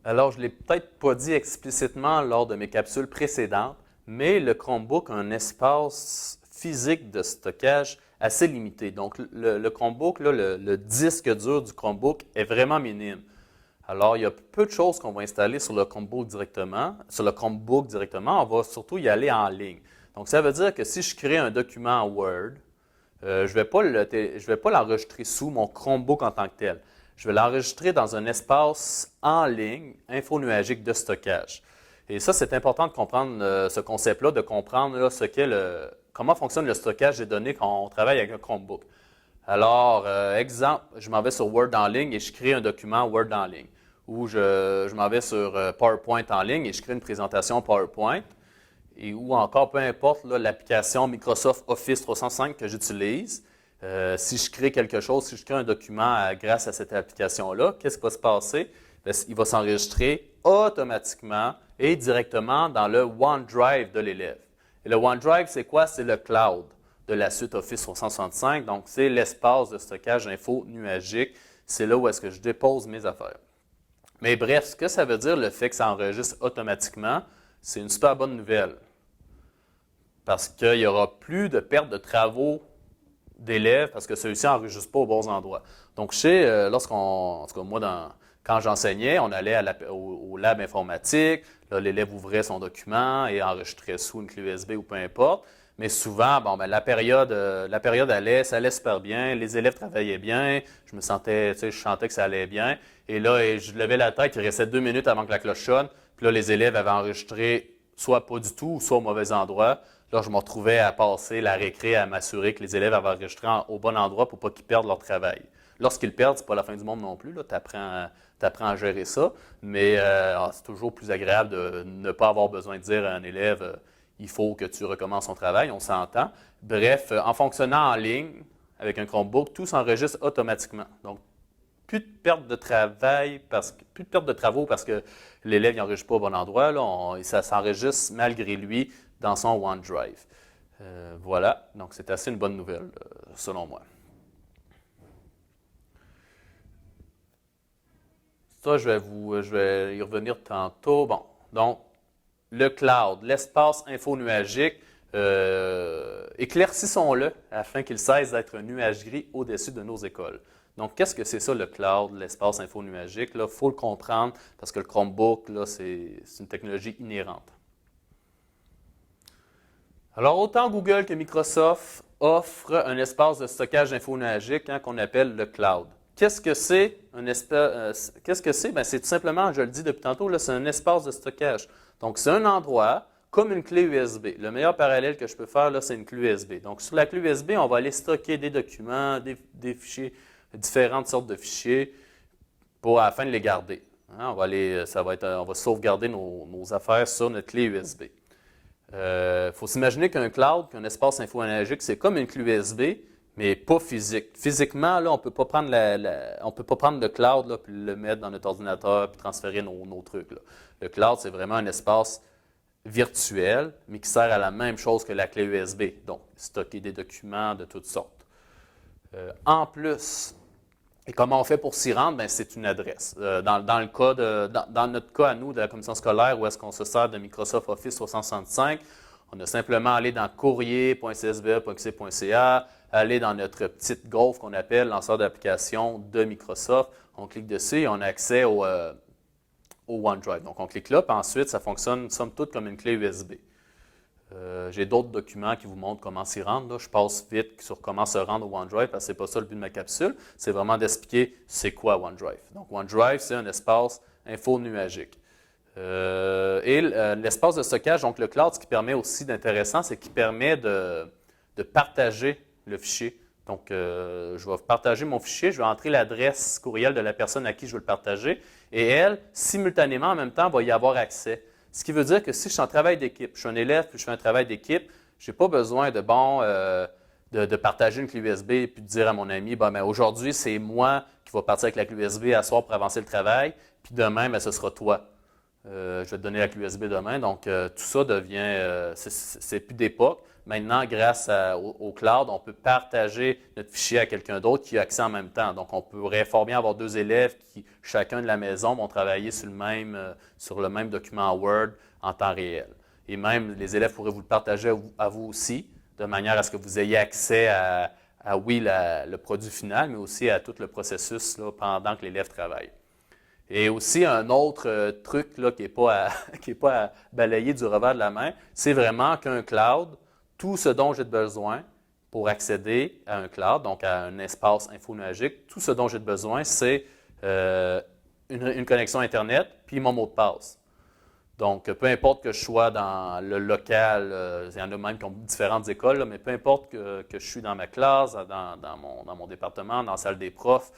Alors, je ne l'ai peut-être pas dit explicitement lors de mes capsules précédentes, mais le Chromebook a un espace physique de stockage assez limité. Donc, le Chromebook, là, le disque dur du Chromebook est vraiment minime. Alors, il y a peu de choses qu'on va installer sur le Chromebook directement. Sur le Chromebook directement, on va surtout y aller en ligne. Donc, ça veut dire que si je crée un document Word, je ne vais pas l'enregistrer sous mon Chromebook en tant que tel. Je vais l'enregistrer dans un espace en ligne, infonuagique de stockage. Et ça, c'est important de comprendre ce concept-là, de comprendre là, comment fonctionne le stockage des données quand on travaille avec un Chromebook. Alors, exemple, je m'en vais sur Word en ligne et je crée un document Word en ligne. Ou je m'en vais sur PowerPoint en ligne et je crée une présentation PowerPoint ou encore, peu importe, l'application Microsoft Office 365 que j'utilise. Si je crée quelque chose, si je crée un document grâce à cette application-là, qu'est-ce qui va se passer? Bien, il va s'enregistrer automatiquement et directement dans le OneDrive de l'élève. Et le OneDrive, c'est quoi? C'est le cloud de la suite Office 365. Donc, c'est l'espace de stockage info nuagique. C'est là où est-ce que je dépose mes affaires. Mais bref, ce que ça veut dire, le fait que ça enregistre automatiquement, c'est une super bonne nouvelle. Parce qu'il n'y aura plus de perte de travaux d'élèves parce que celui-ci n'enregistre pas aux bons endroits. Donc, en tout cas, moi, quand j'enseignais, on allait au lab informatique, là, l'élève ouvrait son document et enregistrait sous une clé USB ou peu importe. Mais souvent, la période allait, ça allait super bien, les élèves travaillaient bien, je sentais que ça allait bien. Et là, je levais la tête, il restait 2 minutes avant que la cloche sonne, puis là, les élèves avaient enregistré soit pas du tout, soit au mauvais endroit. Là, je me retrouvais à passer la récré à m'assurer que les élèves avaient enregistré au bon endroit pour pas qu'ils perdent leur travail. Lorsqu'ils perdent, c'est pas la fin du monde non plus. Tu apprends à gérer ça, mais c'est toujours plus agréable de ne pas avoir besoin de dire à un élève il faut que tu recommences ton travail, on s'entend. Bref, en fonctionnant en ligne avec un Chromebook, tout s'enregistre automatiquement. Donc, plus de perte de travail, plus de perte de travaux parce que l'élève n'enregistre pas au bon endroit. Là, ça s'enregistre malgré lui dans son OneDrive. Voilà, donc c'est assez une bonne nouvelle, selon moi. Ça, je vais y revenir tantôt. Bon, donc, le cloud, l'espace info-nuagique, éclaircissons-le afin qu'il cesse d'être une nuagerie au-dessus de nos écoles. Donc, qu'est-ce que c'est ça le cloud, l'espace info-nuagique? Il faut le comprendre parce que le Chromebook, c'est une technologie inhérente. Alors, autant Google que Microsoft offrent un espace de stockage info-nuagique qu'on appelle le cloud. Qu'est-ce que c'est un espace? Qu'est-ce que c'est? C'est tout simplement, je le dis depuis tantôt, c'est un espace de stockage. Donc, c'est un endroit comme une clé USB. Le meilleur parallèle que je peux faire, là, c'est une clé USB. Donc, sur la clé USB, on va aller stocker des documents, des fichiers, différentes sortes de fichiers afin de les garder. On va sauvegarder nos affaires sur notre clé USB. Faut s'imaginer qu'un cloud, qu'un espace info-nuagique, c'est comme une clé USB, mais pas physique. Physiquement, là, on ne peut pas prendre le cloud là, puis le mettre dans notre ordinateur puis transférer nos trucs. Là. Le cloud, c'est vraiment un espace virtuel, mais qui sert à la même chose que la clé USB, donc stocker des documents de toutes sortes. En plus, et comment on fait pour s'y rendre? C'est une adresse. Dans notre cas à nous, de la commission scolaire, où est-ce qu'on se sert de Microsoft Office 365, on a simplement allé dans courrier.csbe.qc.ca, aller dans notre petite Golf qu'on appelle lanceur d'application de Microsoft. On clique dessus et on a accès au OneDrive. Donc, on clique là, puis ensuite, ça fonctionne somme toute comme une clé USB. J'ai d'autres documents qui vous montrent comment s'y rendre. Là. Je passe vite sur comment se rendre au OneDrive parce que ce n'est pas ça le but de ma capsule. C'est vraiment d'expliquer c'est quoi OneDrive. Donc, OneDrive, c'est un espace info-nuagique. L'espace de stockage, donc le cloud, ce qui permet aussi d'intéressant, c'est qu'il permet de partager le fichier. Donc, je vais partager mon fichier, je vais entrer l'adresse courriel de la personne à qui je veux le partager et elle, simultanément, en même temps, va y avoir accès. Ce qui veut dire que si je suis en travail d'équipe, je suis un élève puis je fais un travail d'équipe, je n'ai pas besoin de partager une clé USB et puis de dire à mon ami, aujourd'hui, c'est moi qui vais partir avec la clé USB à soir pour avancer le travail, puis demain, ce sera toi. Je vais te donner la clé USB demain. Donc, tout ça devient, c'est plus d'époque. maintenant, grâce au cloud, on peut partager notre fichier à quelqu'un d'autre qui a accès en même temps. Donc, on pourrait fort bien avoir deux élèves qui, chacun de la maison, vont travailler sur le même document Word en temps réel. Et même, les élèves pourraient vous le partager à vous aussi, de manière à ce que vous ayez accès oui, le produit final, mais aussi à tout le processus là, pendant que l'élève travaille. Et aussi, un autre truc là, qui n'est pas, à balayer du revers de la main, c'est vraiment qu'un cloud, tout ce dont j'ai besoin pour accéder à un cloud, donc à un espace infonuagique, tout ce dont j'ai besoin, c'est une connexion Internet puis mon mot de passe. Donc, peu importe que je sois dans le local, il y en a même qui ont différentes écoles, là, mais peu importe que je suis dans ma classe, dans mon département, dans la salle des profs,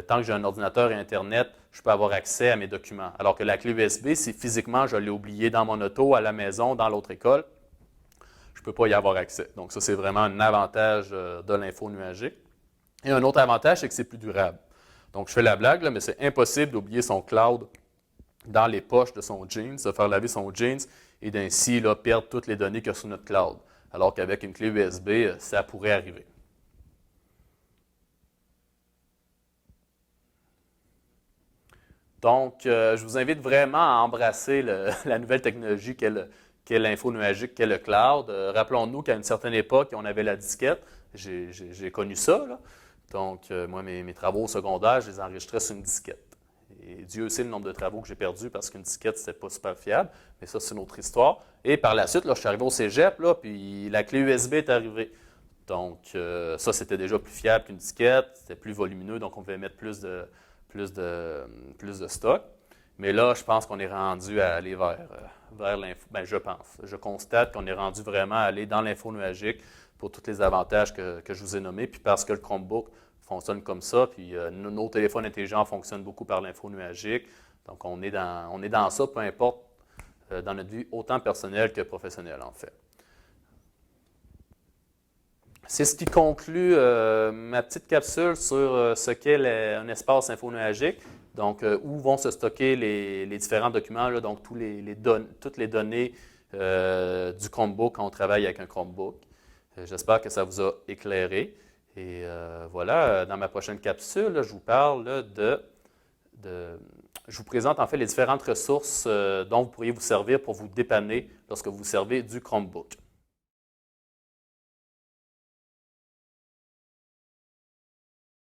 tant que j'ai un ordinateur et Internet, je peux avoir accès à mes documents. Alors que la clé USB, si physiquement je l'ai oubliée dans mon auto, à la maison, dans l'autre école, je ne peux pas y avoir accès. Donc, ça, c'est vraiment un avantage de l'info nuagique. Et un autre avantage, c'est que c'est plus durable. Donc, je fais la blague, là, mais c'est impossible d'oublier son cloud dans les poches de son jeans, de faire laver son jeans et d'ainsi là, perdre toutes les données qu'il y a sur notre cloud. Alors qu'avec une clé USB, ça pourrait arriver. Donc, je vous invite vraiment à embrasser la nouvelle technologie qu'est l'info nuagique, qu'est le cloud. Rappelons-nous qu'à une certaine époque, on avait la disquette. J'ai connu ça. Là. Donc, moi, mes travaux au secondaire, je les enregistrais sur une disquette. Et Dieu sait le nombre de travaux que j'ai perdus parce qu'une disquette, c'était pas super fiable. Mais ça, c'est une autre histoire. Et par la suite, là, je suis arrivé au cégep, là, puis la clé USB est arrivée. Donc, ça, c'était déjà plus fiable qu'une disquette. C'était plus volumineux, donc on pouvait mettre plus de stock. Mais là, je pense qu'on est rendu à aller vers l'info. Ben, je pense. Je constate qu'on est rendu vraiment à aller dans l'info nuagique pour tous les avantages que je vous ai nommés. Puis parce que le Chromebook fonctionne comme ça, puis nos téléphones intelligents fonctionnent beaucoup par l'info nuagique. Donc, on est dans ça, peu importe, dans notre vie, autant personnelle que professionnelle, en fait. C'est ce qui conclut ma petite capsule sur ce qu'est un espace infonuagique. Donc, où vont se stocker les différents documents, là, donc toutes les données du Chromebook quand on travaille avec un Chromebook. J'espère que ça vous a éclairé. Et voilà, dans ma prochaine capsule, là, je vous parle là, je vous présente en fait les différentes ressources dont vous pourriez vous servir pour vous dépanner lorsque vous servez du Chromebook.